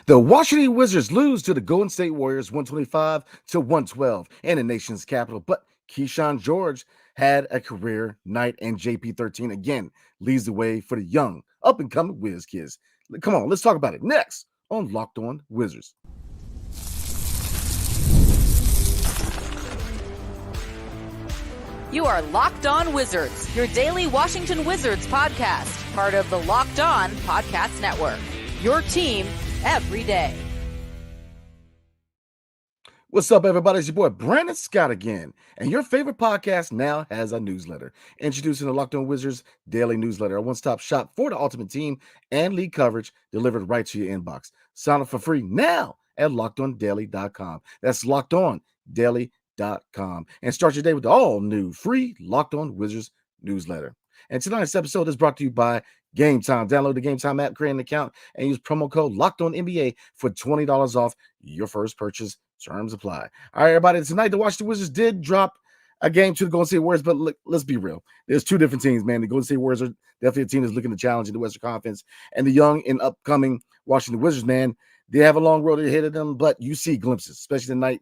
The Washington Wizards lose to the Golden State Warriors 125-112 in the nation's capital, but Keyshawn George had a career night, and JP13 again leads the way for the young, up-and-coming Wiz kids. Come on, let's talk about it next on Locked On Wizards. You are Locked On Wizards, your daily Washington Wizards podcast, part of the Locked On Podcast Network. Your team every day. What's up, everybody? It's your boy Brandon Scott again, and your favorite podcast now has a newsletter. Introducing the Locked On Wizards daily newsletter, a one-stop shop for the ultimate team and league coverage delivered right to your inbox. Sign up for free now at LockedOnDaily.com. That's LockedOnDaily.com, and start your day with the all-new free Locked On Wizards newsletter. And tonight's episode is brought to you by Gametime. Download the Gametime app, create an account, and use promo code LOCKEDONNBA for $20 off your first purchase. Terms apply. All right, everybody. Tonight, the Washington Wizards did drop a game to the Golden State Warriors, but let's be real. There's two different teams, man. The Golden State Warriors are definitely a team that's looking to challenge in the Western Conference, and the young and upcoming Washington Wizards, man, they have a long road ahead of them, but you see glimpses, especially tonight.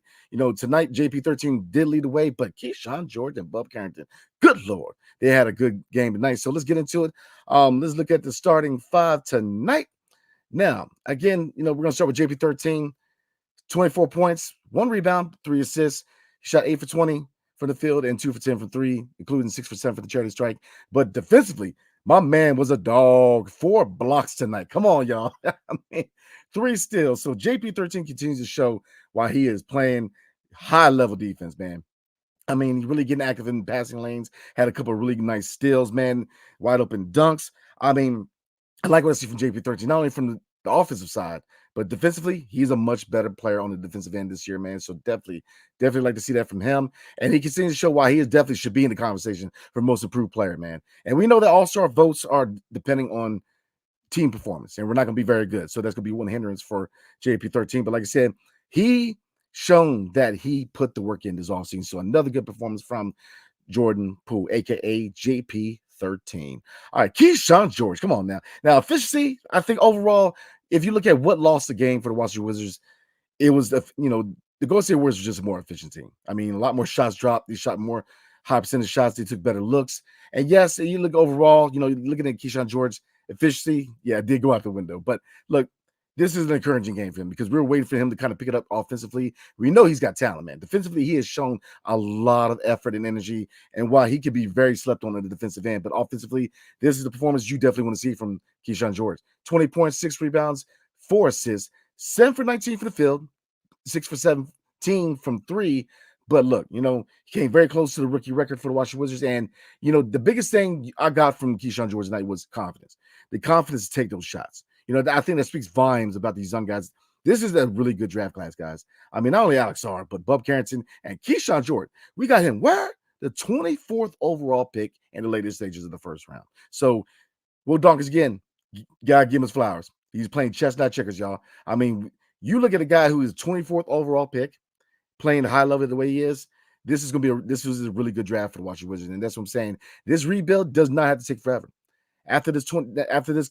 Tonight, JP13 did lead the way, but Keyshawn George and Bub Carrington, good Lord, they had a good game tonight. So let's get into it. Let's look at the starting five tonight. Now, again, we're going to start with JP13. 24 points, 1 rebound, 3 assists. He shot 8 for 20 from the field and 2 for 10 from 3, including 6 for 7 for the charity strike. But defensively, my man was a dog. 4 blocks tonight. Come on, y'all. 3 steals. So JP13 continues to show why he is playing high-level defense, man. He's really getting active in passing lanes. Had a couple of really nice steals, man. Wide open dunks. I like what I see from JP13, not only from the offensive side, but defensively, he's a much better player on the defensive end this year, man. So definitely like to see that from him. And he continues to show why he definitely should be in the conversation for most improved player, man. And we know that all-star votes are depending on team performance, and we're not going to be very good. So that's going to be one hindrance for JP13. But like I said, he shown that he put the work in this offseason. So another good performance from Jordan Poole, a.k.a. JP13. All right, Keyshawn George, come on now. Now, efficiency, I think overall, if you look at what lost the game for the Washington Wizards, it was the Golden State Warriors were just a more efficient team. A lot more shots dropped. They shot more high percentage shots. They took better looks. And yes, you look overall, looking at Keyshawn George efficiency, yeah, it did go out the window. But look, this is an encouraging game for him because we were waiting for him to kind of pick it up offensively. We know he's got talent, man. Defensively, he has shown a lot of effort and energy, and while he could be very slept on the defensive end, but offensively, this is the performance you definitely want to see from Keyshawn George. 20 points, 6 rebounds, 4 assists, 7 for 19 from the field, 6 for 17 from 3. But look, he came very close to the rookie record for the Washington Wizards. And, the biggest thing I got from Keyshawn George tonight was confidence. The confidence to take those shots. I think that speaks volumes about these young guys. This is a really good draft class, guys. not only Alex R, but Bub Carrington and Keyshawn George. We got him where? The 24th overall pick in the later stages of the first round. So, Will Donkers, again, gotta give him his flowers. He's playing chess, not checkers, y'all. You look at a guy who is 24th overall pick, playing high level the way he is. This is a really good draft for the Washington Wizards, and that's what I'm saying. This rebuild does not have to take forever. After this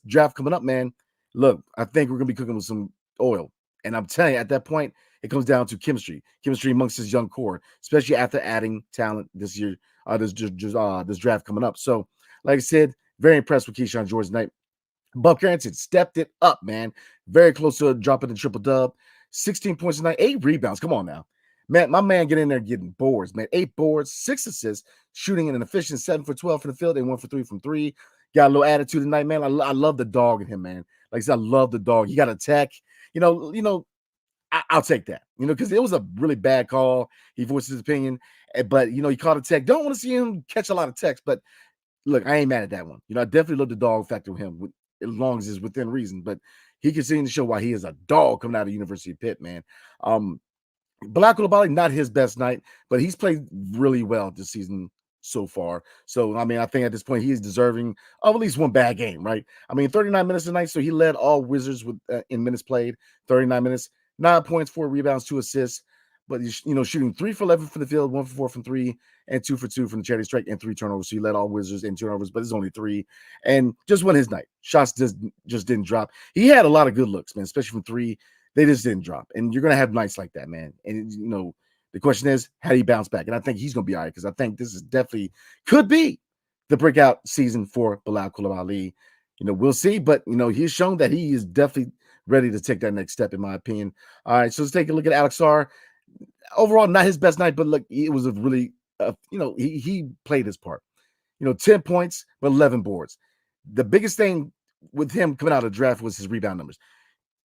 draft coming up, man, look, I think we're gonna be cooking with some oil, and I'm telling you, at that point, it comes down to chemistry amongst his young core, especially after adding talent this year, this draft coming up. So, like I said, very impressed with Keyshawn George tonight. Bub Carrington stepped it up, man. Very close to dropping the triple dub. 16 points tonight, 8 rebounds. Come on now. Man, my man get in there getting boards, man. 8 boards, 6 assists, shooting an efficient 7 for 12 from the field and 1 for 3 from 3. Got a little attitude tonight, man. I love the dog in him, man. Like I said, I love the dog. He got a tech. I'll take that, because it was a really bad call. He voiced his opinion, but, he caught a tech. Don't want to see him catch a lot of techs, but look, I ain't mad at that one. I definitely love the dog factor with him, as long as it's within reason, but he continues to show why he is a dog coming out of University of Pitt, man. Black Coulibaly, not his best night, but he's played really well this season so far. So, I think at this point, he is deserving of at least one bad game, right? 39 minutes tonight, so he led all Wizards with in minutes played, 39 minutes, 9 points, 4 rebounds, 2 assists. But he's, shooting 3 for 11 from the field, 1 for 4 from 3, and 2 for 2 from the charity strike, and 3 turnovers. So he led all Wizards in turnovers, but it's only 3. And just won his night. Shots just didn't drop. He had a lot of good looks, man, especially from 3. they just didn't drop. And you're going to have nights like that, man. And, the question is, how do you bounce back? And I think he's going to be all right because I think this is definitely could be the breakout season for Bilal Coulibaly. We'll see. But, he's shown that he is definitely ready to take that next step, in my opinion. All right, so let's take a look at Alex R. Overall, not his best night, but look, it was a really, he played his part. 10 points, but 11 boards. The biggest thing with him coming out of the draft was his rebound numbers.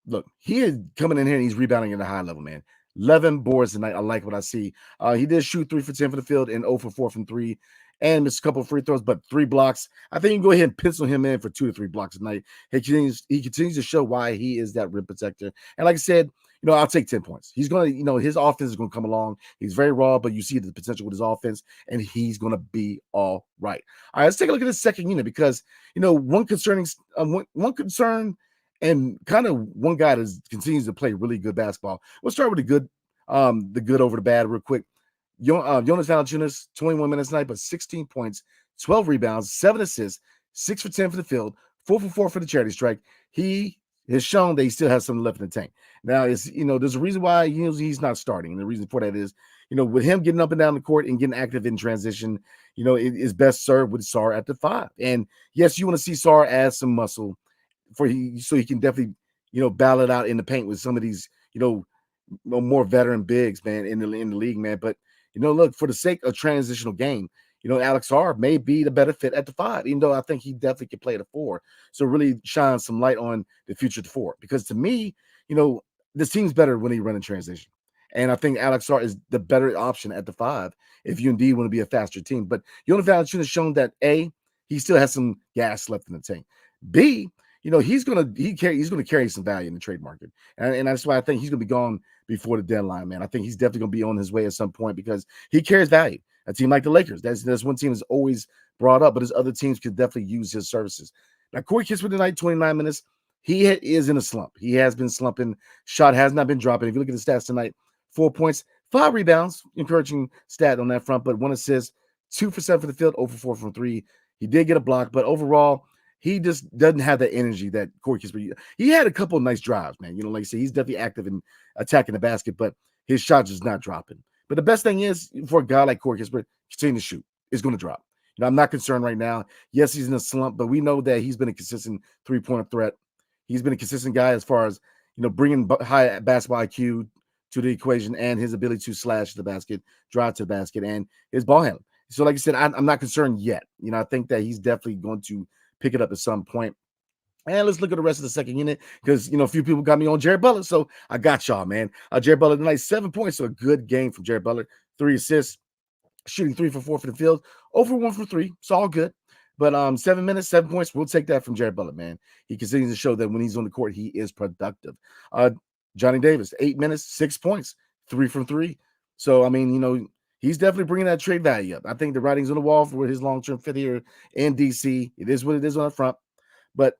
Look, he is coming in here and he's rebounding at a high level, man. 11 boards tonight. I like what I see. He did shoot 3 for 10 for the field and 0 for 4 from 3 and missed a couple of free throws, but 3 blocks. I think you can go ahead and pencil him in for 2 to 3 blocks tonight. He continues to show why he is that rim protector. And like I said, I'll take 10 points. He's going to, his offense is going to come along. He's very raw, but you see the potential with his offense, and he's going to be all right. All right, let's take a look at the second unit because, one concern and kind of one guy that continues to play really good basketball. We'll start with the good over the bad real quick. Jonas Valanciunas, 21 minutes tonight, but 16 points, 12 rebounds, 7 assists, 6 for 10 for the field, 4 for 4 for the charity strike. He has shown that he still has something left in the tank. Now, there's a reason why he's not starting. And the reason for that is, with him getting up and down the court and getting active in transition, it is best served with Sarr at the 5. And yes, you want to see Sarr add some muscle so he can definitely, battle it out in the paint with some of these, more veteran bigs, man, in the league, man. But, look, for the sake of transitional game, Alex R may be the better fit at the 5, even though I think he definitely can play the 4. So really shine some light on the future of the 4. Because to me, this team's better when he run in transition. And I think Alex R is the better option at the 5 if you indeed want to be a faster team. But Jonas Valanciunas has shown that A, he still has some gas left in the tank. B, he's gonna carry some value in the trade market, and that's why I think he's gonna be gone before the deadline, man. I think he's definitely gonna be on his way at some point because he carries value. A team like the Lakers, that's one team that's always brought up, but his other teams could definitely use his services. Now, Corey Kispert tonight, 29 minutes. He is in a slump. He has been slumping. Shot has not been dropping. If you look at the stats tonight, 4 points, 5 rebounds, encouraging stat on that front, but 1 assist, 2 for 7 for the field, 0 for 4 from 3. He did get a block, but overall, he just doesn't have the energy that Corey Kispert. He had a couple of nice drives, man. Like I said, he's definitely active in attacking the basket, but his shot is not dropping. But the best thing is for a guy like Corey Kispert, continue to shoot. It's going to drop. I'm not concerned right now. Yes, he's in a slump, but we know that he's been a consistent three-pointer threat. He's been a consistent guy as far as, bringing high basketball IQ to the equation and his ability to slash the basket, drive to the basket, and his ball handling. So like I said, I'm not concerned yet. I think that he's definitely going to pick it up at some point. And let's look at the rest of the second unit because, a few people got me on Jared Butler. So I got y'all, man. Jared Butler tonight, 7 points. So a good game from Jared Butler. 3 assists, shooting 3 for 4 for the field. Over 1 for 3. It's all good. But 7 minutes, 7 points. We'll take that from Jared Butler, man. He continues to show that when he's on the court, he is productive. Johnny Davis, 8 minutes, 6 points, 3 from 3. So, he's definitely bringing that trade value up. I think the writing's on the wall for his long-term fit here in DC. It is what it is on the front. But,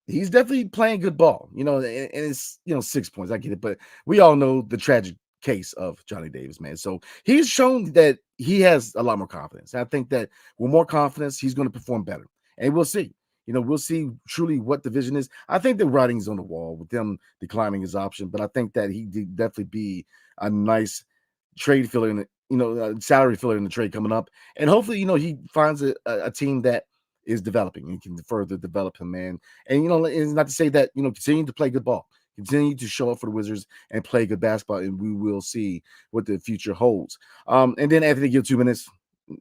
he's definitely playing good ball, and it's, 6 points. I get it. But we all know the tragic case of Johnny Davis, man. So he's shown that he has a lot more confidence. I think that with more confidence, he's going to perform better. And we'll see. We'll see truly what the vision is. I think the writing's on the wall with them declining his option, but I think that he did definitely be a nice trade filler in a salary filler in the trade coming up. And hopefully, he finds a team that is developing and can further develop him, man. And, it's not to say that, continue to play good ball, continue to show up for the Wizards and play good basketball, and we will see what the future holds. And then Anthony Gill, 2 minutes,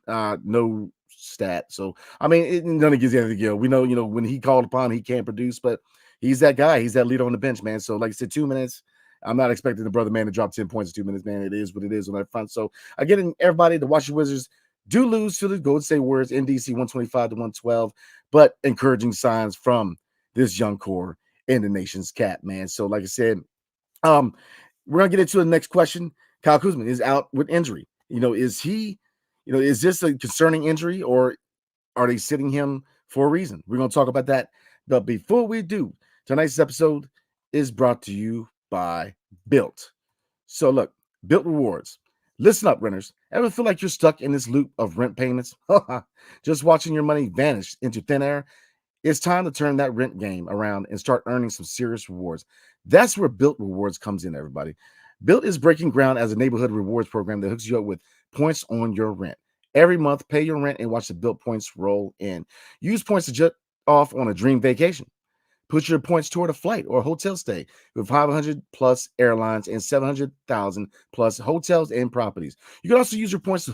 no stat. So, none against Anthony Gill. We know, when he called upon, he can't produce, but he's that guy. He's that leader on the bench, man. So, like I said, 2 minutes. I'm not expecting the brother man to drop 10 points in 2 minutes, man. It is what it is on that front. So, again, everybody, the Washington Wizards do lose to the Golden State Warriors in DC 125 to 112, but encouraging signs from this young core in the nation's cap, man. So, like I said, we're going to get into the next question. Kyle Kuzma is out with injury. Is he, is this a concerning injury or are they sitting him for a reason? We're going to talk about that. But before we do, tonight's episode is brought to you by Bilt. So look, Bilt Rewards. Listen up, renters. Ever feel like you're stuck in this loop of rent payments? Just watching your money vanish into thin air? It's time to turn that rent game around and start earning some serious rewards. That's where Bilt Rewards comes in, everybody. Bilt is breaking ground as a neighborhood rewards program that hooks you up with points on your rent. Every month, pay your rent and watch the Bilt points roll in. Use points to jet off on a dream vacation. Put your points toward a flight or a hotel stay with 500 plus airlines and 700,000 plus hotels and properties. You can also use your points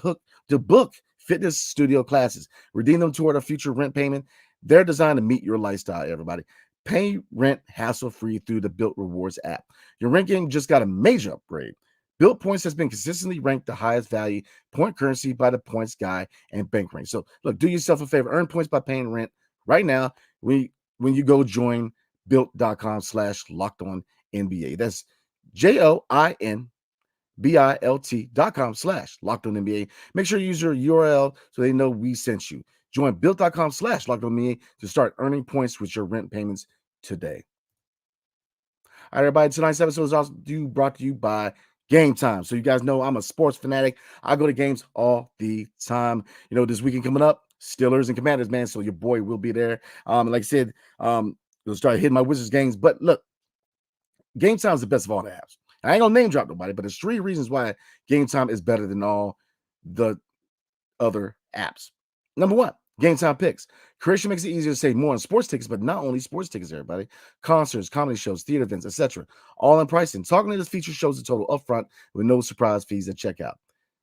to book fitness studio classes, redeem them toward a future rent payment. They're designed to meet your lifestyle, everybody. Pay rent hassle-free through the Bilt Rewards app. Your rent game just got a major upgrade. Bilt Points has been consistently ranked the highest value point currency by the Points Guy and Bank Rank. So, look, do yourself a favor. Earn points by paying rent right now when you go join built.com/locked on NBA. That's JOINBILT.com/locked on NBA. Make sure you use your URL so they know we sent you. Join built.com/locked on NBA to start earning points with your rent payments today. All right, everybody. Tonight's episode is also brought to you by Gametime. So you guys know I'm a sports fanatic. I go to games all the time. You know, this weekend coming up, Steelers and Commanders, man. So your boy will be there. Like I said, you'll start hitting my Wizards games. But look, Gametime is the best of all the apps. I ain't gonna name drop nobody, but there's 3 reasons why Gametime is better than all the other apps. Number 1, Gametime Picks. Creation makes it easier to save more on sports tickets, but not only sports tickets, everybody. Concerts, comedy shows, theater events, etc. All in pricing. Talking to this feature shows the total upfront with no surprise fees at checkout.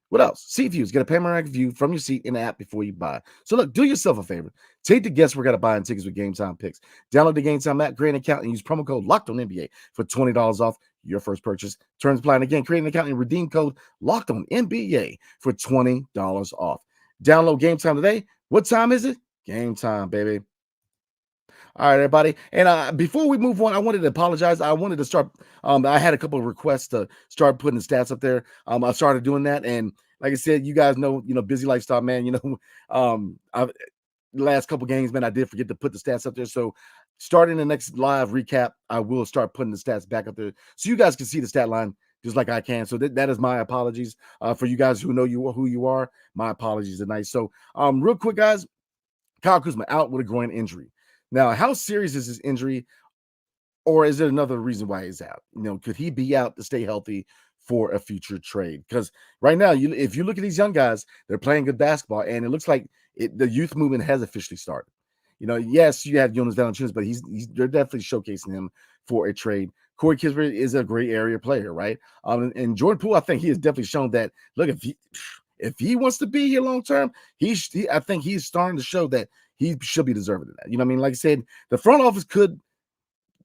What else? Seat views. Get a panoramic view from your seat in the app before you buy. So look, do yourself a favor. Take the guesswork out of buying tickets with Gametime Picks. Download the Gametime app, create an account, and use promo code LOCKEDONNBA for $20 off your first purchase. Terms apply. And again, create an account and redeem code LOCKEDONNBA for $20 off. Download Gametime today. What time is it? Game time, baby. All right, everybody. And before we move on, I wanted to apologize. I wanted to start. I had a couple of requests to start putting the stats up there. I started doing that, and like I said, you guys know, busy lifestyle, man. The last couple games, man, I did forget to put the stats up there. So, starting the next live recap, I will start putting the stats back up there so you guys can see the stat line just like I can. So that is my apologies for you guys who know who you are. My apologies tonight. So, real quick, guys, Kyle Kuzma out with a groin injury. Now, how serious is his injury, or is there another reason why he's out? Could he be out to stay healthy for a future trade? Because right now, if you look at these young guys, they're playing good basketball, and it looks like the youth movement has officially started. Yes, you have Jonas Valanciunas, but they're definitely showcasing him for a trade. Corey Kispert is a great area player, right? And Jordan Poole, I think he has definitely shown that. Look, if he wants to be here long term, I think he's starting to show that he should be deserving of that. You know what I mean? Like I said, the front office could,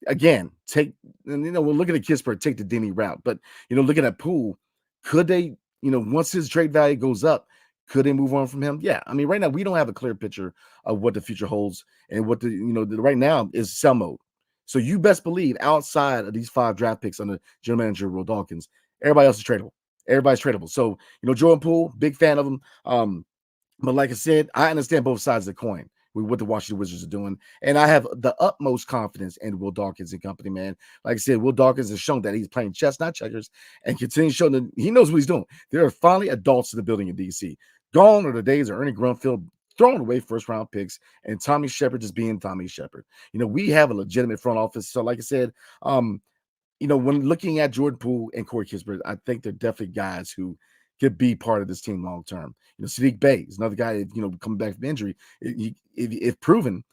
again, take, and we're looking at Kispert, take the Denny route. But looking at Poole, could they, once his trade value goes up, could they move on from him? Yeah. I mean, right now we don't have a clear picture of what the future holds and what right now is sell mode. So you best believe outside of these 5 draft picks under general manager Will Dawkins, everybody else is tradable. Everybody's tradable. So, Jordan Poole, big fan of him. But like I said, I understand both sides of the coin with what the Washington Wizards are doing. And I have the utmost confidence in Will Dawkins and company, man. Like I said, Will Dawkins has shown that he's playing chess, not checkers, and continues showing that he knows what he's doing. There are finally adults in the building in D.C. Gone are the days of Ernie Grunfeld throwing away first-round picks and Tommy Shepard just being Tommy Shepard. We have a legitimate front office. So like I said, when looking at Jordan Poole and Corey Kispert, I think they're definitely guys who could be part of this team long term. Sadiq Bey is another guy, coming back from injury. If proven,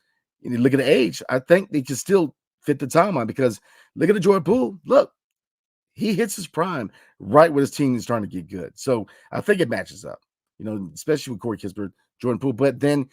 look at the age, I think they can still fit the timeline because look at the Jordan Poole. Look, he hits his prime right when his team is starting to get good. So I think it matches up, especially with Corey Kispert, Jordan Poole. But then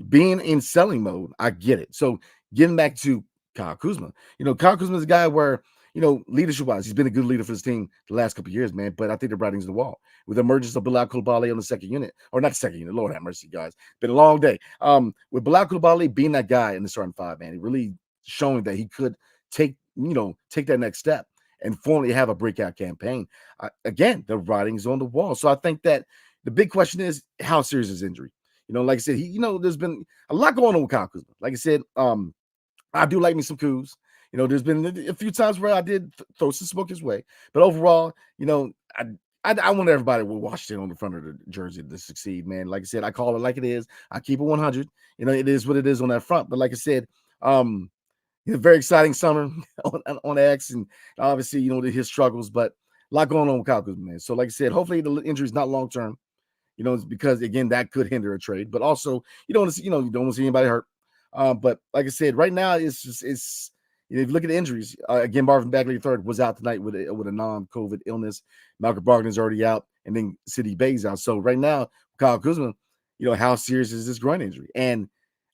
being in selling mode, I get it. So getting back to Kyle Kuzma, Kyle Kuzma is a guy where, leadership-wise, he's been a good leader for his team the last couple of years, man. But I think the writing's on the wall. With the emergence of Bilal Coulibaly on the second unit, or not the second unit, Lord have mercy, guys. Been a long day. With Bilal Coulibaly being that guy in the starting 5, man, he really showing that he could take that next step and formally have a breakout campaign. Again, the writing's on the wall. So I think that the big question is, how serious is injury? Like I said, there's been a lot going on with Kyle Kuzma. Like I said, I do like me some Kuz. There's been a few times where I did throw some smoke his way. But overall, I want everybody with Washington on the front of the jersey to succeed, man. Like I said, I call it like it is. I keep it 100. It is what it is on that front. But like I said, Very exciting summer on X, and obviously, his struggles, but a lot going on with Kyle Kuzma, man. So, like I said, hopefully the injury is not long term. It's because again that could hinder a trade, but also you don't want to see, you don't want to see anybody hurt. But like I said, right now it's if you look at the injuries, again, Marvin Bagley III was out tonight with a non-COVID illness. Malcolm Brogdon's already out, and then City Bay's out. So right now, Kyle Kuzma, how serious is this groin injury, and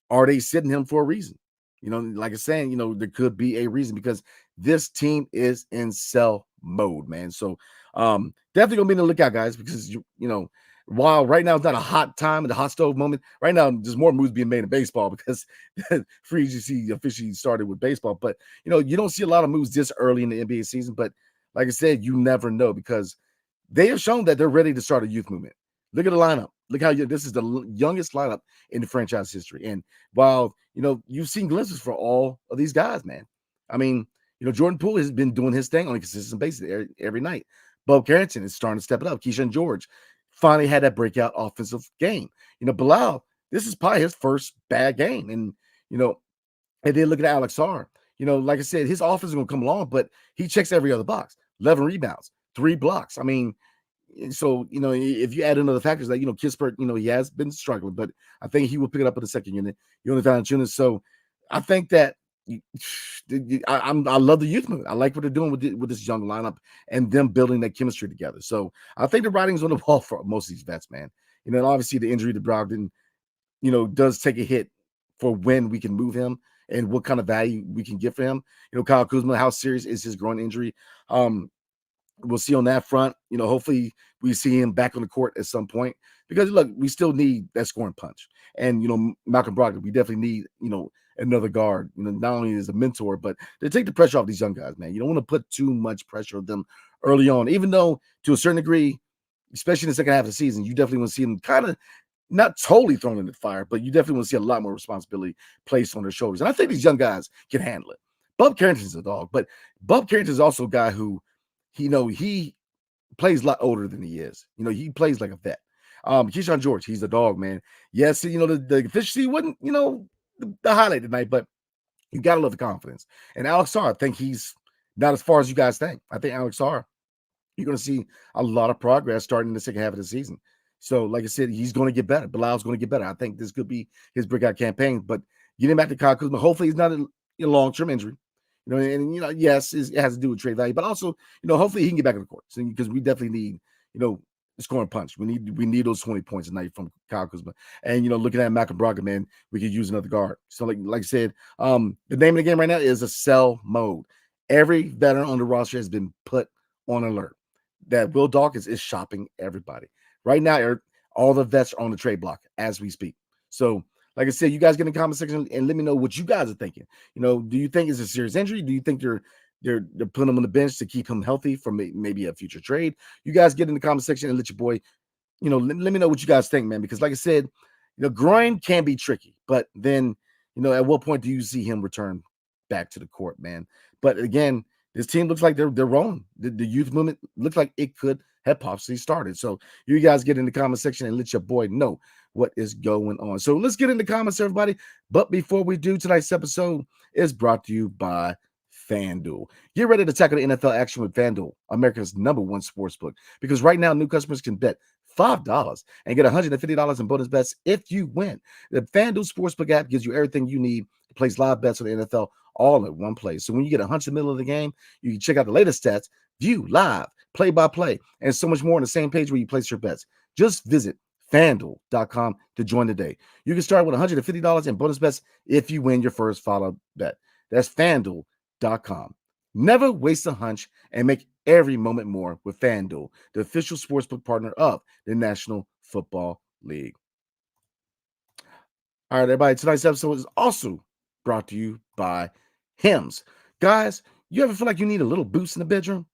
are they sitting him for a reason? Like I'm saying, there could be a reason because this team is in sell mode, man. So definitely gonna be on the lookout, guys, because while right now it's not a hot time and a hot stove moment, right now there's more moves being made in baseball because free agency officially started with baseball. But you don't see a lot of moves this early in the NBA season. But like I said, you never know because they have shown that they're ready to start a youth movement. Look at the lineup. Look how this is the youngest lineup in the franchise history. And while you've seen glimpses for all of these guys, man. I mean, Jordan Poole has been doing his thing on a consistent basis every night. Bob Carrington is starting to step it up. Keyshawn George finally had that breakout offensive game. Bilal, this is probably his first bad game. And and then look at Alex Sarr. Like I said, his offense is going to come along, but he checks every other box. 11 rebounds, 3 blocks. I mean, so if you add in other factors like Kispert, he has been struggling, but I think he will pick it up in the second unit. So I think that I love the youth movement. I like what they're doing with this young lineup and them building that chemistry together. So I think the writing's on the wall for most of these vets, man. And obviously the injury to Brogdon, does take a hit for when we can move him and what kind of value we can get for him. Kyle Kuzma, how serious is his groin injury? We'll see on that front. Hopefully we see him back on the court at some point because look, we still need that scoring punch. And Malcolm Brogdon, we definitely need another guard. Not only as a mentor, but to take the pressure off these young guys, man. You don't want to put too much pressure on them early on, even though to a certain degree, especially in the second half of the season, you definitely want to see them kind of not totally thrown in the fire, but you definitely want to see a lot more responsibility placed on their shoulders. And I think these young guys can handle it. Bub Carrington's a dog, but Bub Carrington is also a guy who he plays a lot older than he is. He plays like a vet. Keyshawn George, he's a dog, man. Yes, the efficiency wasn't, the highlight tonight, but you gotta love the confidence. And Alex Sarr, I think he's not as far as you guys think. I think Alex Sarr, you're gonna see a lot of progress starting in the second half of the season. So, like I said, he's going to get better. Bilal's going to get better. I think this could be his breakout campaign. But getting back to Kyle Kuzma, hopefully he's not a long-term injury. Yes, it has to do with trade value, but also, hopefully he can get back on the court because we definitely need, scoring punch. We need those 20 points a night from Kyle Kuzma. And, looking at Malcolm Brogdon, man, we could use another guard. So, like I said, the name of the game right now is a sell mode. Every veteran on the roster has been put on alert that Will Dawkins is shopping everybody. Right now, all the vets are on the trade block as we speak. So, like I said, you guys get in the comment section and let me know what you guys are thinking. Do you think it's a serious injury? Do you think they're putting him on the bench to keep him healthy for maybe a future trade? You guys get in the comment section and let your boy, let me know what you guys think, man. Because like I said, groin can be tricky, but then, at what point do you see him return back to the court, man? But again, this team looks like they're rolling. The youth movement looks like it could have possibly started. So you guys get in the comment section and let your boy know what is going on. So let's get in the comments, everybody. But before we do, tonight's episode is brought to you by FanDuel. Get ready to tackle the NFL action with FanDuel, America's #1 sportsbook. Because right now, new customers can bet $5 and get $150 in bonus bets if you win. The FanDuel Sportsbook app gives you everything you need to place live bets on the NFL all in one place. So when you get a hunch in the middle of the game, you can check out the latest stats, view live, play-by-play, and so much more on the same page where you place your bets. Just visit FanDuel.com to join today. You can start with $150 in bonus bets if you win your first follow bet. That's FanDuel.com. Never waste a hunch and make every moment more with FanDuel, the official sportsbook partner of the National Football League. All right, everybody, tonight's episode is also brought to you by Hims. Guys, you ever feel like you need a little boost in the bedroom?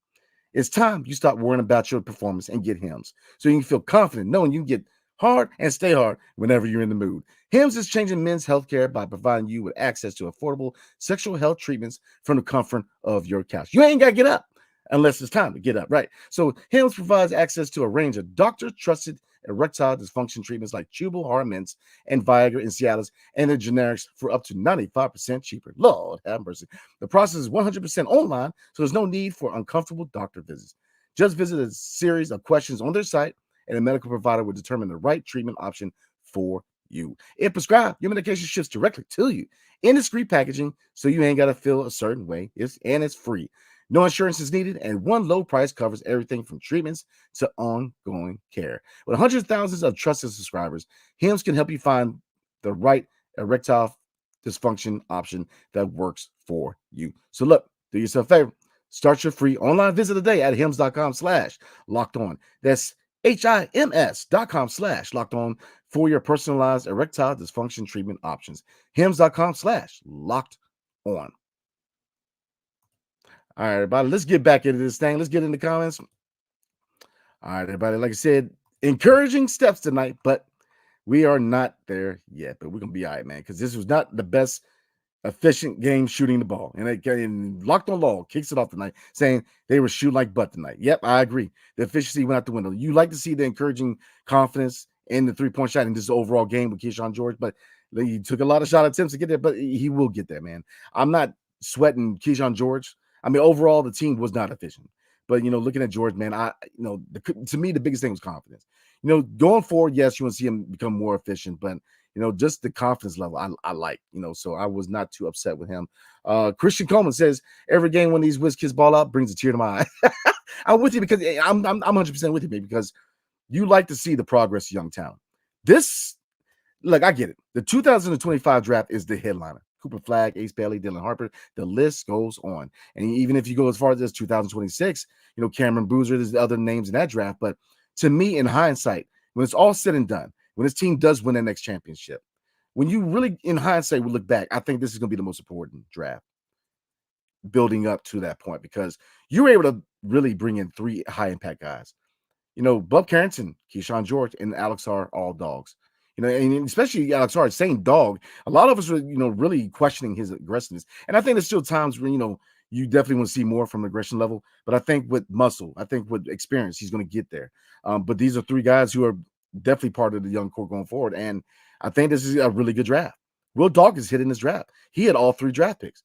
It's time you stop worrying about your performance and get Hims so you can feel confident knowing you can get hard and stay hard whenever you're in the mood. Hims is changing men's healthcare by providing you with access to affordable sexual health treatments from the comfort of your couch. You ain't got to get up unless it's time to get up, right? So Hims provides access to a range of doctor-trusted erectile dysfunction treatments like Chewable Hard Mints and Viagra and Cialis and their generics for up to 95% cheaper. Lord have mercy. The process is 100% online, so there's no need for uncomfortable doctor visits. Just visit a series of questions on their site, and a medical provider will determine the right treatment option for you. If prescribed, your medication ships directly to you in discreet packaging, so you ain't got to feel a certain way. It's free. No insurance is needed, and one low price covers everything from treatments to ongoing care. With hundreds of thousands of trusted subscribers, HIMS can help you find the right erectile dysfunction option that works for you. So look, do yourself a favor. Start your free online visit today at hims.com/locked on. That's HIMS.com/locked on for your personalized erectile dysfunction treatment options. HIMS.com/locked on. All right, everybody, let's get back into this thing. Let's get in the comments. All right, everybody, like I said, encouraging steps tonight, but we are not there yet. But we're going to be all right, man, because this was not the best efficient game shooting the ball. And Locked on Law kicks it off tonight, saying they were shooting like butt tonight. Yep, I agree. The efficiency went out the window. You like to see the encouraging confidence in the three-point shot in this overall game with Keyshawn George, but he took a lot of shot attempts to get there, but he will get there, man. I'm not sweating Keyshawn George. I mean, overall, the team was not efficient. But, looking at George, man, to me, the biggest thing was confidence. Going forward, yes, you want to see him become more efficient, but just the confidence level I like, so I was not too upset with him. Christian Coleman says, every game when these whiz kids ball out brings a tear to my eye. I'm with you because I'm 100% with you, baby, because you like to see the progress of young talent. Look, I get it. The 2025 draft is the headliner. Cooper Flagg, Ace Bailey, Dylan Harper, the list goes on. And even if you go as far as 2026, Cameron Boozer, there's other names in that draft. But to me, in hindsight, when it's all said and done, when this team does win the next championship, when you really, in hindsight, would look back, I think this is going to be the most important draft building up to that point, because you were able to really bring in three high-impact guys. Bub Carrington, Keyshawn George, and Alex are all dogs. And especially Alex R, saying dog, a lot of us were, really questioning his aggressiveness. And I think there's still times when, you definitely want to see more from the aggression level. But I think with muscle, I think with experience, he's going to get there. But these are three guys who are definitely part of the young core going forward. And I think this is a really good draft. Will Dawkins hit in this draft. He had all three draft picks.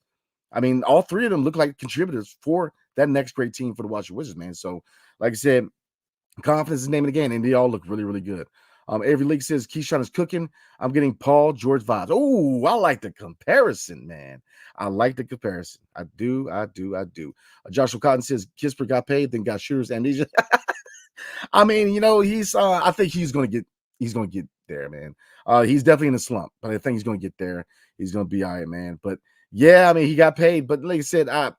I mean, all three of them look like contributors for that next great team for the Washington Wizards, man. So, like I said, confidence is the name of the game, and they all look really, really good. Avery League says Keyshawn is cooking. I'm getting Paul George vibes. Oh, I like the comparison, man. I like the comparison. I do. Joshua Cotton says Kispert got paid, then got shooter's amnesia. I mean, he's. I think he's going to get there, man. He's definitely in a slump, but I think he's going to get there. He's going to be all right, man. But yeah, I mean, he got paid, but like I said, I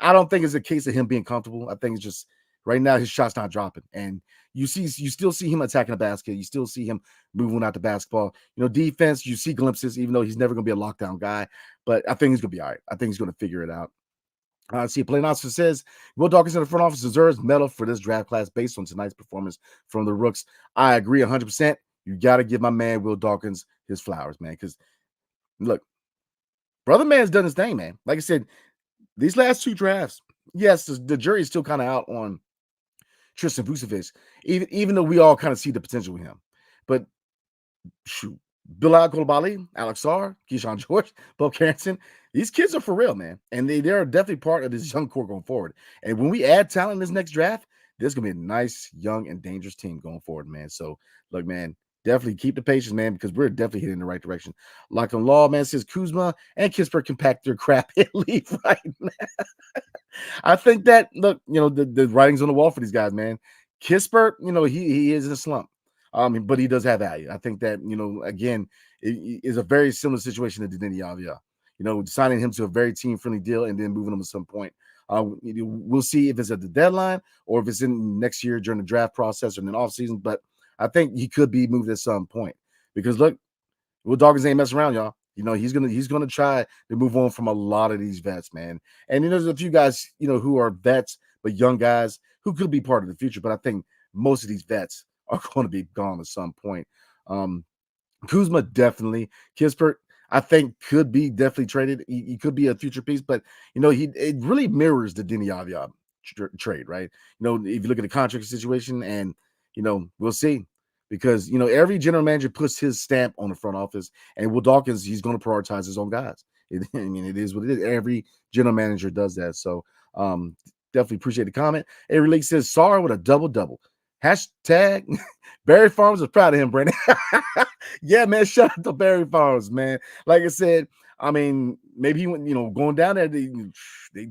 don't think it's a case of him being comfortable. I think it's just right now his shot's not dropping, and you still see him attacking the basket. You still see him moving out the basketball. Defense, you see glimpses, even though he's never going to be a lockdown guy. But I think he's going to be all right. I think he's going to figure it out. See, Play Officer says, Will Dawkins in the front office deserves medal for this draft class based on tonight's performance from the Rooks. I agree 100%. You got to give my man Will Dawkins his flowers, man. Because, look, brother man's done his thing, man. Like I said, these last two drafts, yes, the jury's still kind of out on Tristan Vucevic, even though we all kind of see the potential with him. But shoot, Bilal Coulibaly, Alex Sarr, Keyshawn George, Bo Carrington, these kids are for real, man. And they are definitely part of this young core going forward. And when we add talent in this next draft, there's going to be a nice, young, and dangerous team going forward, man. So, look, man, definitely keep the patience, man, because we're definitely heading in the right direction. Locked on Law, man, says Kuzma and Kispert can pack their crap and leave right now. I think that, look, the writing's on the wall for these guys, man. Kispert, he is in a slump, but he does have value. I think that, again, it is a very similar situation to Deni Avdija. Signing him to a very team-friendly deal and then moving him at some point. We'll see if it's at the deadline or if it's in next year during the draft process or in the offseason, but I think he could be moved at some point because, look, Will Dawkins ain't messing around, y'all. He's gonna try to move on from a lot of these vets, man. And there's a few guys, who are vets but young guys who could be part of the future. But I think most of these vets are going to be gone at some point. Kuzma definitely. Kispert, I think, could be definitely traded. He could be a future piece, but it really mirrors the Deni Avdija trade, right? If you look at the contract situation, and we'll see. because every general manager puts his stamp on the front office, and Will Dawkins, he's going to prioritize his own guys. I mean, it is what it is. Every general manager does that. So definitely appreciate the comment. Avery Lake says, "Sorry with a double. Hashtag Barry Farms is proud of him, Brandon." Yeah, man. Shout out to Barry Farms, man. Like I said, I mean, maybe he went, going down there, they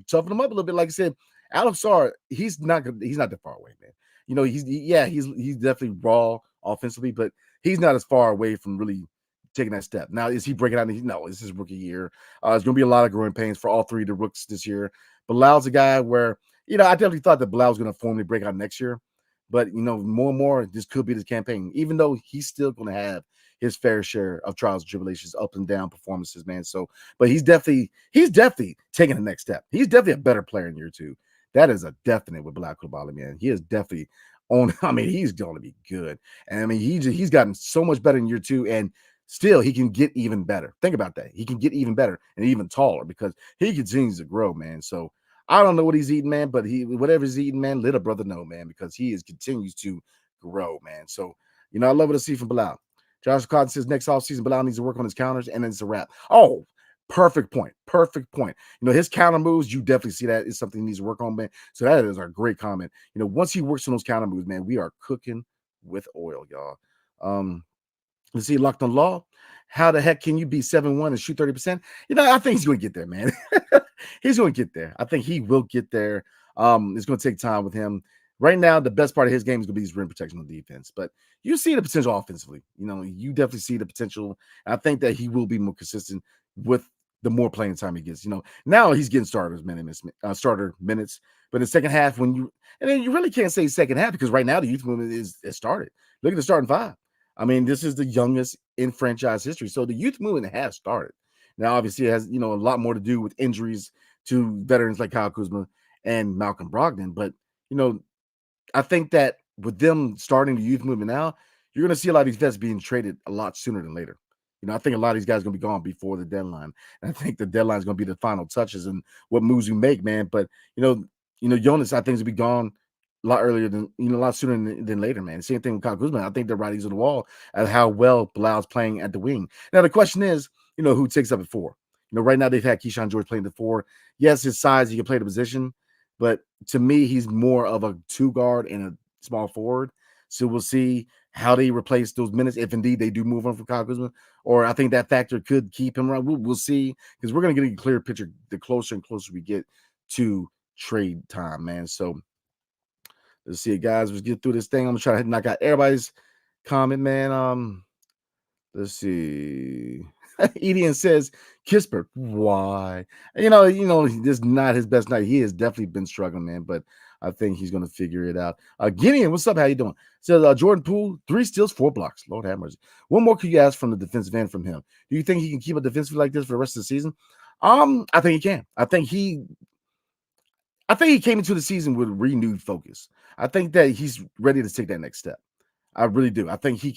toughen him up a little bit. Like I said, Alex Sarr, he's not that far away, man. He's definitely raw offensively, but he's not as far away from really taking that step. Now, is he breaking out? No, it's his rookie year. There's going to be a lot of growing pains for all three of the rooks this year. Bilal's a guy where, I definitely thought that Bilal was going to formally break out next year. But, more and more, this could be this campaign, even though he's still going to have his fair share of trials and tribulations, up and down performances, man. So, but he's definitely taking the next step. He's definitely a better player in year two. That is a definite with Bilal Coulibaly, man. He is definitely on. I mean, he's going to be good. And I mean, he's gotten so much better in year two, and still he can get even better. Think about that. He can get even better and even taller because he continues to grow, man. So I don't know what he's eating, man, but whatever he's eating, man, let a brother know, man, because he continues to grow, man. So, I love what to see from Bilal. Josh Cotton says next offseason, Bilal needs to work on his counters, and then it's a wrap. Oh, perfect point. His counter moves, you definitely see that is something he needs to work on, man. So that is a great comment. Once he works on those counter moves, man, we are cooking with oil, y'all. Let's see, Locked on Law. How the heck can you be 7-1 and shoot 30%? I think he's going to get there, man. He's going to get there. I think he will get there. It's going to take time with him. Right now, the best part of his game is going to be his rim protection on defense. But you see the potential offensively. You definitely see the potential. I think that he will be more consistent with the more playing time he gets. Now he's getting starter minutes. But in the second half, and then you really can't say second half because right now the youth movement is started. Look at the starting five. I mean, this is the youngest in franchise history. So the youth movement has started. Now, obviously, it has, a lot more to do with injuries to veterans like Kyle Kuzma and Malcolm Brogdon. But, I think that with them starting the youth movement now, you're going to see a lot of these vets being traded a lot sooner than later. I think a lot of these guys are going to be gone before the deadline. And I think the deadline is going to be the final touches and what moves you make, man. But, Jonas, I think, is going to be gone a lot earlier than, a lot sooner than later, man. Same thing with Kyle Kuzma. I think they're writings on the wall at how well Bilal's playing at the wing. Now, the question is, who takes up at four? Right now they've had Keyshawn George playing the four. Yes, his size, he can play the position. But to me, he's more of a two guard and a small forward. So we'll see how they replace those minutes, if indeed they do move on from Kyle Kuzma. Or I think that factor could keep him around. We'll see, because we're going to get a clear picture the closer and closer we get to trade time, man. So let's see, guys. Let's get through this thing. I'm going to try to knock out everybody's comment, man. Let's see. Edian says, Kispert, why? This is not his best night. He has definitely been struggling, man, but I think he's going to figure it out. Gideon, what's up? How you doing? Says Jordan Poole, 3 steals, 4 blocks. Lord have mercy. What more could you ask from the defensive end from him? Do you think he can keep a defensive like this for the rest of the season? I think he can. I think he came into the season with renewed focus. I think that he's ready to take that next step. I really do. I think he's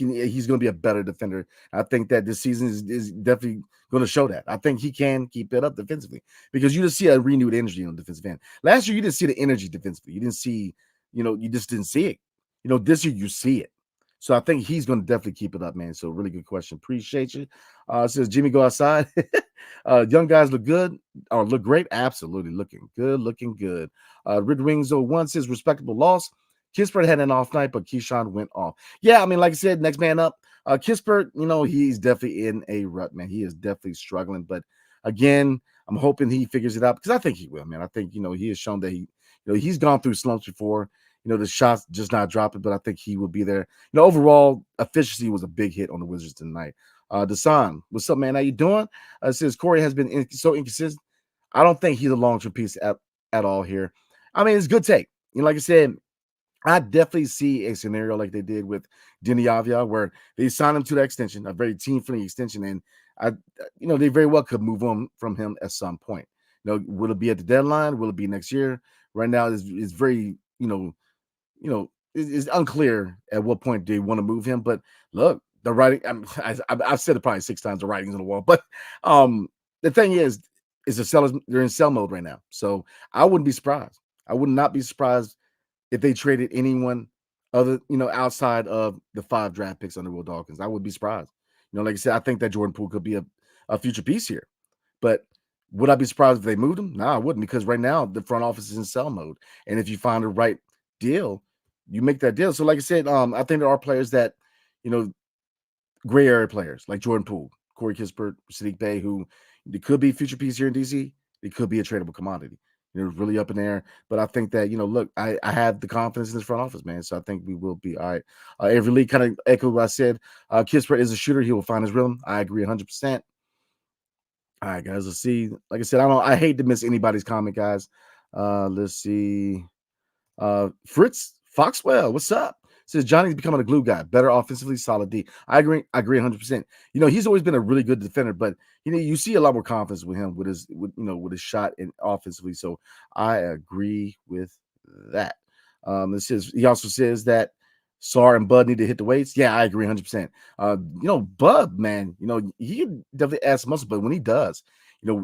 going to be a better defender. I think that this season is definitely going to show that. I think he can keep it up defensively because you just see a renewed energy on the defensive end. Last year, you didn't see the energy defensively. You didn't see, you just didn't see it. This year you see it. So I think he's going to definitely keep it up, man. So really good question. Appreciate you. Says Jimmy, go outside. Young guys look good or look great. Absolutely. Looking good. Red Wings 01 says respectable loss. Kispert had an off night, but Keyshawn went off. Yeah, I mean, like I said, next man up. Kispert, he's definitely in a rut, man. He is definitely struggling. But again, I'm hoping he figures it out because I think he will, man. I think, he has shown that he's gone through slumps before. The shots just not dropping, but I think he will be there. Overall efficiency was a big hit on the Wizards tonight. Desan, what's up, man? How you doing? It says Corey has been so inconsistent. I don't think he's a long-term piece at all here. I mean, it's a good take. Like I said, I definitely see a scenario like they did with Denny Avia, where they signed him to that extension, a very team-friendly extension, and they very well could move on from him at some point. Will it be at the deadline? Will it be next year? Right now, it's very, it's unclear at what point they want to move him. But look, the writing. I've said it probably 6 times. The writing's on the wall. But the thing is the sellers, they're in sell mode right now. So I wouldn't be surprised. I would not be surprised if they traded anyone outside of the 5 draft picks under Will Dawkins. I would be surprised. Like I said, I think that Jordan Poole could be a future piece here. But would I be surprised if they moved him? No, I wouldn't, because right now the front office is in sell mode. And if you find the right deal, you make that deal. So like I said, I think there are players that, gray area players like Jordan Poole, Corey Kispert, Sadiq Bey, who they could be future piece here in DC. It could be a tradable commodity. Really up in there. But I think that, look, I have the confidence in this front office, man. So I think we will be all right. Avery Lee kind of echoed what I said. Kispert is a shooter. He will find his rhythm. I agree 100%. All right, guys, let's see. Like I said, I hate to miss anybody's comment, guys. Let's see. Fritz Foxwell, what's up? Says Johnny's becoming a glue guy, better offensively, solid D. I agree 100%. He's always been a really good defender, but you see a lot more confidence with him with his shot and offensively. So I agree with that. He also says that Sar and Bud need to hit the weights. Yeah, I agree 100%. Bud, man, he can definitely add some muscle, but when he does,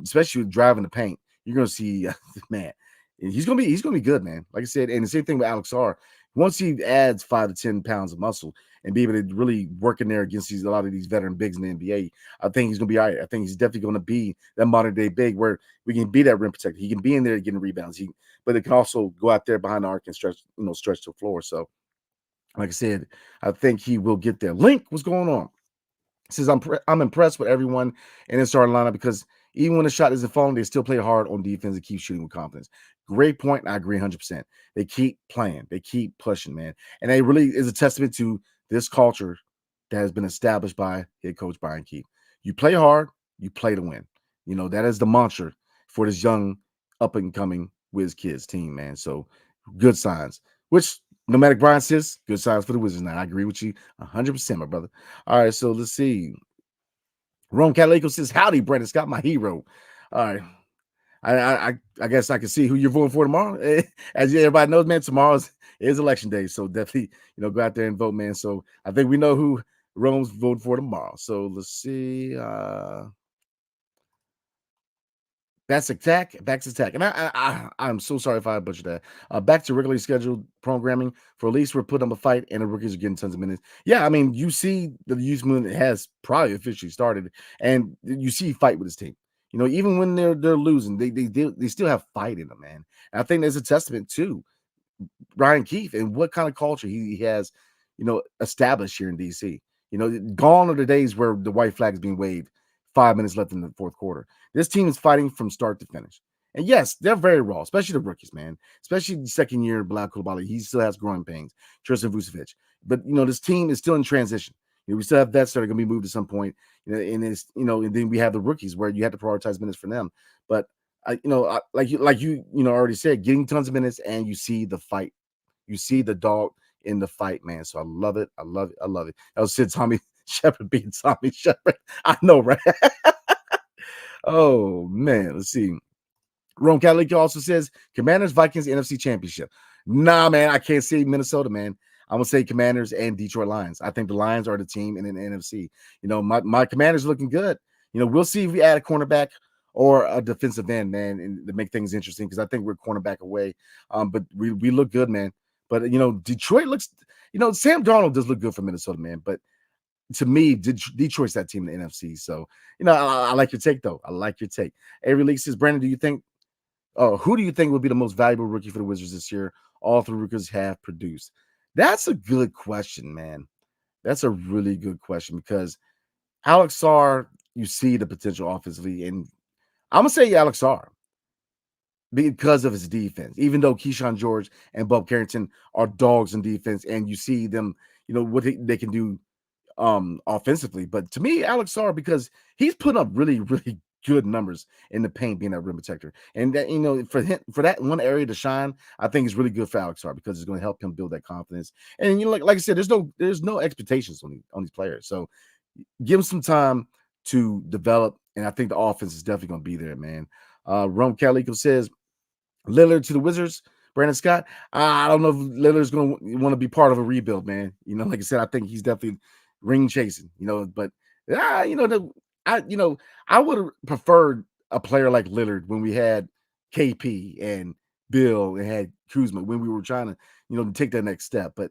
especially with driving the paint, you're gonna see, man, he's gonna be good, man. Like I said, and the same thing with Alex Sar. Once he adds 5 to 10 pounds of muscle and be able to really work in there against a lot of these veteran bigs in the NBA, I think he's gonna be all right. I think he's definitely gonna be that modern day big where we can be that rim protector. He can be in there getting rebounds. But it can also go out there behind the arc and stretch the floor. So, like I said, I think he will get there. Link, what's going on? Says I'm impressed with everyone in the starting lineup because even when the shot isn't falling, they still play hard on defense and keep shooting with confidence. Great point. And I agree 100%. They keep playing. They keep pushing, man. And it really is a testament to this culture that has been established by head coach Brian Keefe. You play hard, you play to win. That is the mantra for this young up-and-coming Wiz Kids team, man. So good signs, which Nomadic Brian says, good signs for the Wizards now. I agree with you 100%, my brother. All right, so let's see. Rome Calico says, howdy, Brandon Scott, my hero. All right. I guess I can see who you're voting for tomorrow. As everybody knows, man, tomorrow is election day. So definitely, go out there and vote, man. So I think we know who Rome's voting for tomorrow. So let's see. Back to attack. And I'm so sorry if I butchered that. Back to regularly scheduled programming. For at least we're putting up a fight and the rookies are getting tons of minutes. Yeah, I mean, you see the youth movement has probably officially started, and you see fight with his team. Even when they're losing, they still have fight in them, man. And I think there's a testament to Brian Keefe and what kind of culture he has, established here in DC. Gone are the days where the white flag is being waved 5 minutes left in the fourth quarter. This team is fighting from start to finish. And yes, they're very raw, especially the rookies, man. Especially the second year, Black Kulabali. He still has growing pains. Tristan Vucevic. But, this team is still in transition. We still have vets that are going to be moved at some point. And it's, and then we have the rookies where you have to prioritize minutes for them. But, like you already said, getting tons of minutes and you see the fight. You see the dog in the fight, man. So I love it. I love it. I love it. That was Sid Tommy Shepard being Tommy Shepard. I know, right? Oh, man. Let's see. Rome Catholic also says Commanders, Vikings, NFC Championship. Nah, man. I can't say Minnesota, man. I'm going to say Commanders and Detroit Lions. I think the Lions are the team in the NFC. My Commanders looking good. We'll see if we add a cornerback or a defensive end, man, and to make things interesting because I think we're cornerback away. But we look good, man. But, Detroit looks, Sam Darnold does look good for Minnesota, man. But to me, Detroit's that team in the NFC. So, I like your take, though. I like your take. Avery League says, Brandon, who do you think would be the most valuable rookie for the Wizards this year? All three rookies have produced. That's a good question, man. That's a really good question because Alex Sarr, you see the potential offensively. And I'm going to say Alex Sarr because of his defense, even though Keyshawn George and Bob Carrington are dogs in defense and you see them, what they can do offensively. But to me, Alex Sarr, because he's putting up really, really good numbers in the paint being that rim protector. And that, for that one area to shine, I think is really good for Alex Sarr because it's going to help him build that confidence. And like I said, there's no expectations on these players. So give them some time to develop. And I think the offense is definitely going to be there, man. Rome Calico says Lillard to the Wizards. Brandon Scott, I don't know if Lillard's going to want to be part of a rebuild, man. Like I said, I think he's definitely ring chasing, but I would have preferred a player like Lillard when we had KP and Bill and had Kuzma when we were trying to, to take that next step. But,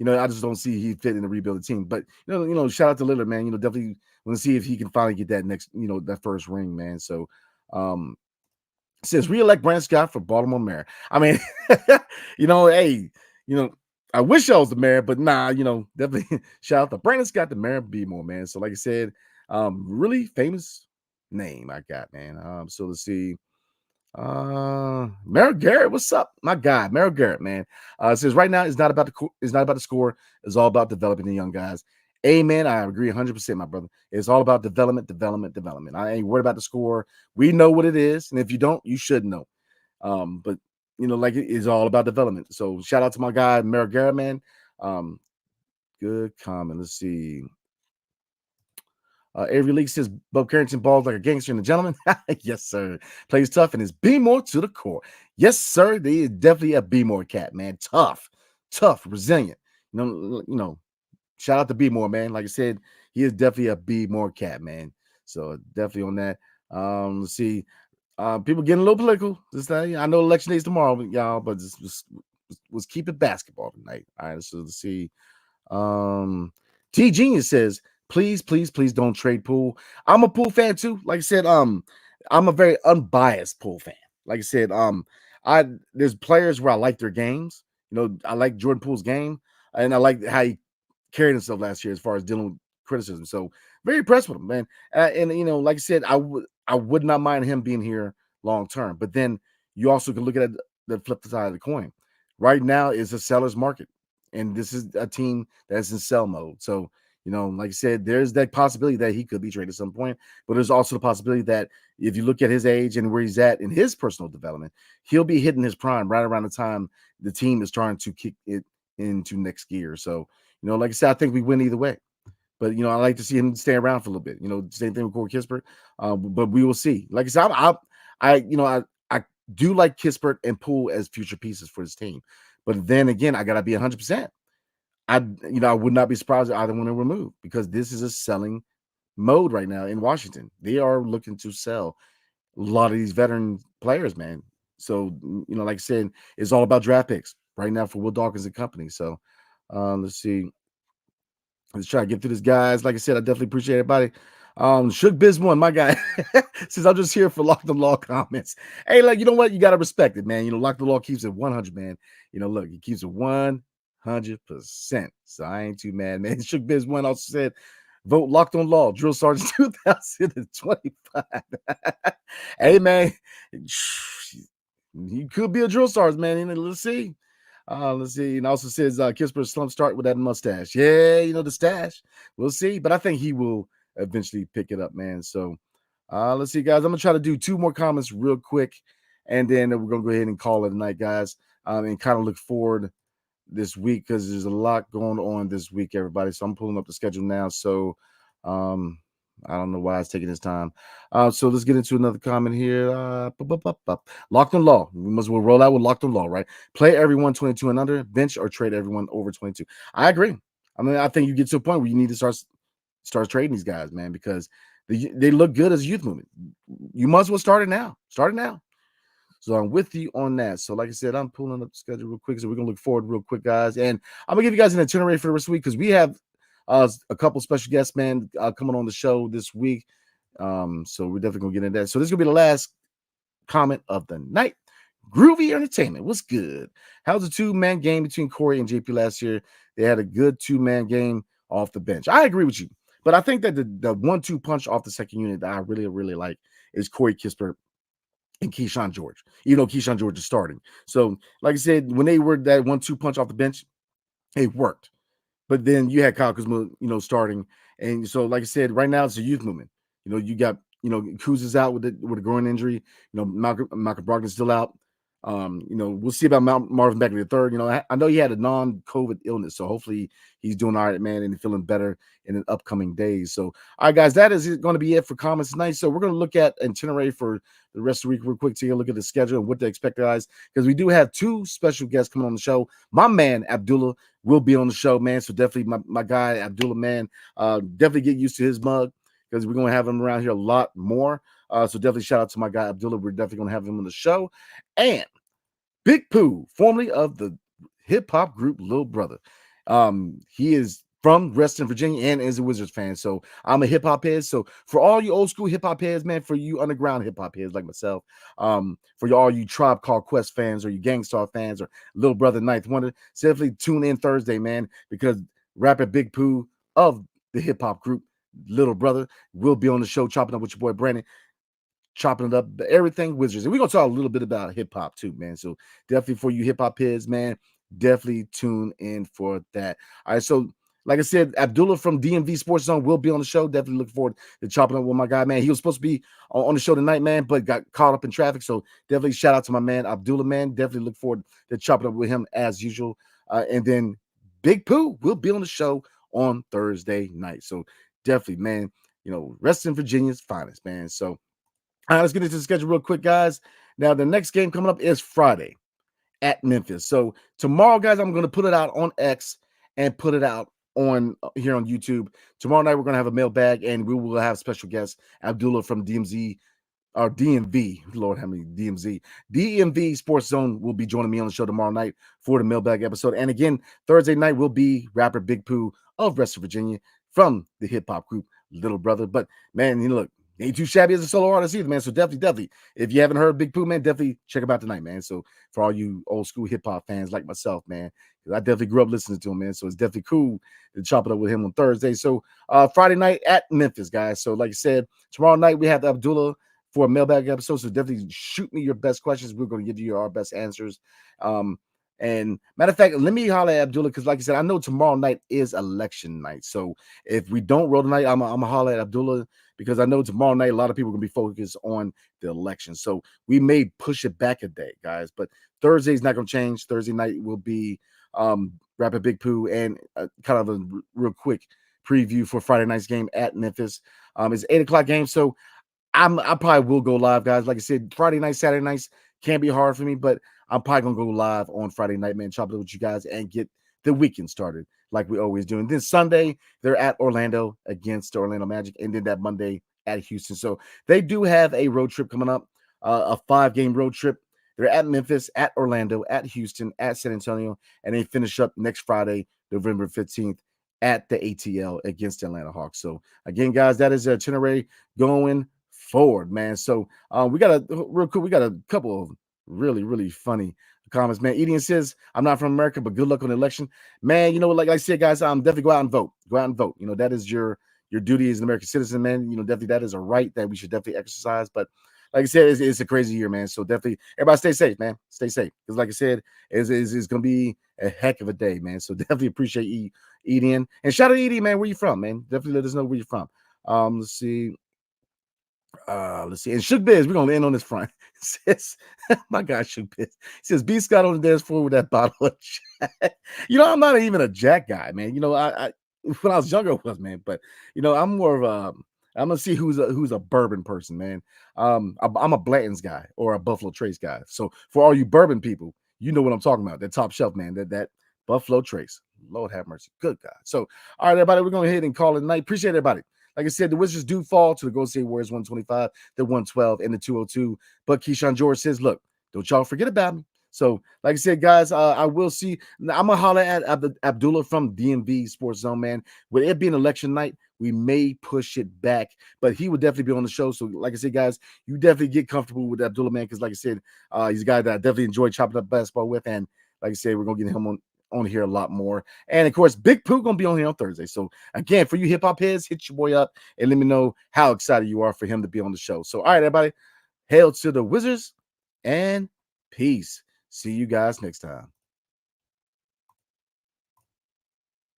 I just don't see he fit in the rebuilding team. But shout out to Lillard, man. Definitely want to see if he can finally get that next, that first ring, man. So says reelect Brandon Scott for Baltimore mayor. I mean, hey, I wish I was the mayor, but nah, definitely shout out to Brandon Scott, the mayor of Bmore, man. So like I said, really famous name I got, man. So let's see. Merrill Garrett, what's up, my guy? Merrill Garrett, man. Says right now it's not about the score. It's all about developing the young guys. Amen. I agree 100%, my brother. It's all about development. I ain't worried about the score. We know what it is, and if you don't, you should know. But like it is all about development. So shout out to my guy Merrill Garrett, man. Good comment. Let's see. Avery League says Bob Carrington balls like a gangster and a gentleman. Yes, sir. Plays tough and is B-more to the core. Yes, sir. They is definitely a B-more cat, man. Tough, resilient. Shout out to B-more, man. Like I said, he is definitely a B-more cat, man. So definitely on that. Let's see. People getting a little political. I know election day is tomorrow, y'all, but let's keep it basketball tonight. All right, so let's see. T Genius says, please don't trade Poole. I'm a Poole fan too. Like I said, I'm a very unbiased Poole fan. Like I said, there's players where I like their games. I like Jordan Poole's game, and I like how he carried himself last year as far as dealing with criticism. So very impressed with him, man. And like I said, I would not mind him being here long term. But then you also can look at the flip side of the coin. Right now is a seller's market, and this is a team that's in sell mode. So like I said, there's that possibility that he could be traded at some point, but there's also the possibility that if you look at his age and where he's at in his personal development, he'll be hitting his prime right around the time the team is trying to kick it into next gear. So, like I said, I think we win either way. But, I like to see him stay around for a little bit. Same thing with Corey Kispert. But we will see. Like I said, I do like Kispert and Poole as future pieces for this team. But then again, I got to be 100%. I would not be surprised if either one are removed because this is a selling mode right now in Washington. They are looking to sell a lot of these veteran players, man. So, like I said, it's all about draft picks right now for Will Dawkins and company. So, let's see. Let's try to get through this, guys. Like I said, I definitely appreciate everybody. Shook Biz One, my guy, says I'm just here for Locked on Law comments. Hey, like, you know what? You got to respect it, man. Locked on Law keeps it 100, man. Look, he keeps it 100%. So I ain't too mad, man. Shook Biz One also said, vote Locked on Law, Drill Sergeant 2025. Hey, man, he could be a drill sergeant, man. Let's see. Let's see. And also says Kispert slump start with that mustache. Yeah, the stash. We'll see. But I think he will eventually pick it up, man. So let's see, guys. I'm gonna try to do 2 more comments real quick, and then we're gonna go ahead and call it a night, guys. And kind of look forward this week because there's a lot going on this week, everybody. So I'm pulling up the schedule now. So I don't know why it's taking this time. So let's get into another comment here. Locked on Law. We must well roll out with Locked on Law, right? Play everyone 22 and under, bench or trade everyone over 22. I agree. I mean, I think you get to a point where you need to start trading these guys, man, because they look good as a youth movement. You must as well start it now. So I'm with you on that. So like I said, I'm pulling up the schedule real quick. So we're going to look forward real quick, guys. And I'm going to give you guys an itinerary for the rest of the week because we have a couple special guests, man, coming on the show this week. So we're definitely going to get into that. So this is going to be the last comment of the night. Groovy Entertainment, what's good? How's the 2-man game between Corey and JP last year? They had a good 2-man game off the bench. I agree with you. But I think that the 1-2 punch off the second unit that I really, really like is Corey Kispert and Keyshawn George, even though Keyshawn George is starting. So, like I said, when they were that 1-2 punch off the bench, it worked. But then you had Kyle Kuzma, starting. And so, like I said, right now it's a youth movement. You got, Kuz is out with a groin injury. Malcolm Brogdon's still out. We'll see about Marvin Bagley III. I know he had a non-COVID illness, so hopefully he's doing all right, man, and feeling better in the upcoming days. So, all right, guys, that is going to be it for comments tonight. So we're going to look at itinerary for the rest of the week real quick, take a look at the schedule and what to expect, guys, because we do have 2 special guests coming on the show. My man, Abdullah, will be on the show, man. So definitely my guy, Abdullah, man, definitely get used to his mug because we're going to have him around here a lot more. So definitely shout out to my guy, Abdullah. We're definitely going to have him on the show. And Big Pooh, formerly of the hip-hop group Lil Brother. He is from Reston, Virginia, and is a Wizards fan. So I'm a hip hop head. So for all you old school hip hop heads, man, for you underground hip hop heads like myself, for all you Tribe Called Quest fans or you Gangstar fans or Little Brother Ninth Wonder, definitely tune in Thursday, man, because rapper Big Pooh of the hip hop group Little Brother will be on the show chopping up with your boy Brandon, chopping it up, everything Wizards. And we're gonna talk a little bit about hip hop too, man. So definitely for you hip hop heads, man, definitely tune in for that. All right, so like I said, Abdullah from DMV Sports Zone will be on the show. Definitely looking forward to chopping up with my guy, man. He was supposed to be on the show tonight, man, but got caught up in traffic. So definitely shout out to my man Abdullah, man. Definitely look forward to chopping up with him as usual. And then Big Pooh will be on the show on Thursday night. So definitely, man, rest in Virginia's finest, man. So all right, let's get into the schedule real quick, guys. Now, the next game coming up is Friday at Memphis. So tomorrow, guys, I'm going to put it out on X and put it out on here on YouTube. Tomorrow night, we're going to have a mailbag, and we will have special guest Abdullah from DMZ or DMV. Lord, how many DMZ? DMV Sports Zone will be joining me on the show tomorrow night for the mailbag episode. And again, Thursday night will be rapper Big Pooh of West Virginia from the hip hop group Little Brother. But man, look, ain't too shabby as a solo artist either, man. So definitely, if you haven't heard Big Pooh, man, definitely check him out tonight, man. So for all you old school hip hop fans like myself, man, I definitely grew up listening to him, man. So it's definitely cool to chop it up with him on Thursday. So Friday night at Memphis, guys. So like I said, tomorrow night we have Abdullah for a mailbag episode. So definitely shoot me your best questions. We're going to give you our best answers. And matter of fact, let me holler at Abdullah because, like I said, I know tomorrow night is election night. So if we don't roll tonight, I'm going to holler at Abdullah because I know tomorrow night a lot of people are going to be focused on the election. So we may push it back a day, guys. But Thursday's not going to change. Thursday night will be Rapper Big Pooh and kind of a real quick preview for Friday night's game at Memphis. It's 8 o'clock game. So I probably will go live, guys. Like I said, Friday night, Saturday nights can be hard for me, but I'm probably going to go live on Friday night, man, chop it with you guys and get the weekend started like we always do. And then Sunday, they're at Orlando against the Orlando Magic, and then that Monday at Houston. So they do have a road trip coming up, a 5-game road trip. They're at Memphis, at Orlando, at Houston, at San Antonio, and they finish up next Friday, November 15th, at the ATL against the Atlanta Hawks. So again, guys, that is the itinerary going forward, man. So we got a couple of really funny comments, man. Edian says, I'm not from America, but good luck on the election. Man, like I said, guys, definitely go out and vote. Go out and vote. That is your duty as an American citizen, man. Definitely that is a right that we should definitely exercise. But like I said, it's a crazy year, man. So definitely everybody stay safe, man. Stay safe. Because like I said, it's going to be a heck of a day, man. So definitely appreciate Edian. And shout out to Edian, man. Where you from, man? Definitely let us know where you're from. Let's see. And Shook Biz, we're gonna end on this front. Says, my guy Shook Biz. He says B Scott on the dance floor with that bottle of Jack. I'm not even a Jack guy, man. I when I was younger I was, man, but I'm more of a I'm gonna see who's a bourbon person, man. I'm a Blanton's guy or a Buffalo Trace guy. So for all you bourbon people, you know what I'm talking about. That top shelf, man. That Buffalo Trace. Lord have mercy. Good God. So all right, everybody, we're gonna go ahead and call it a night. Appreciate everybody. Like I said, the Wizards do fall to the Golden State Warriors 125, the 112, and the 202. But Keyshawn George says, look, don't y'all forget about me. So, like I said, guys, I will see. I'm going to holler at Abdullah from DMV Sports Zone, man. With it being election night, we may push it back, but he will definitely be on the show. So, like I said, guys, you definitely get comfortable with Abdullah, man, because like I said, he's a guy that I definitely enjoy chopping up basketball with. And like I said, we're going to get him on here a lot more. And of course, Big Pooh gonna be on here on Thursday. So again, for you hip hop heads, hit your boy up and let me know how excited you are for him to be on the show. So all right, everybody, hail to the Wizards and peace. See you guys next time.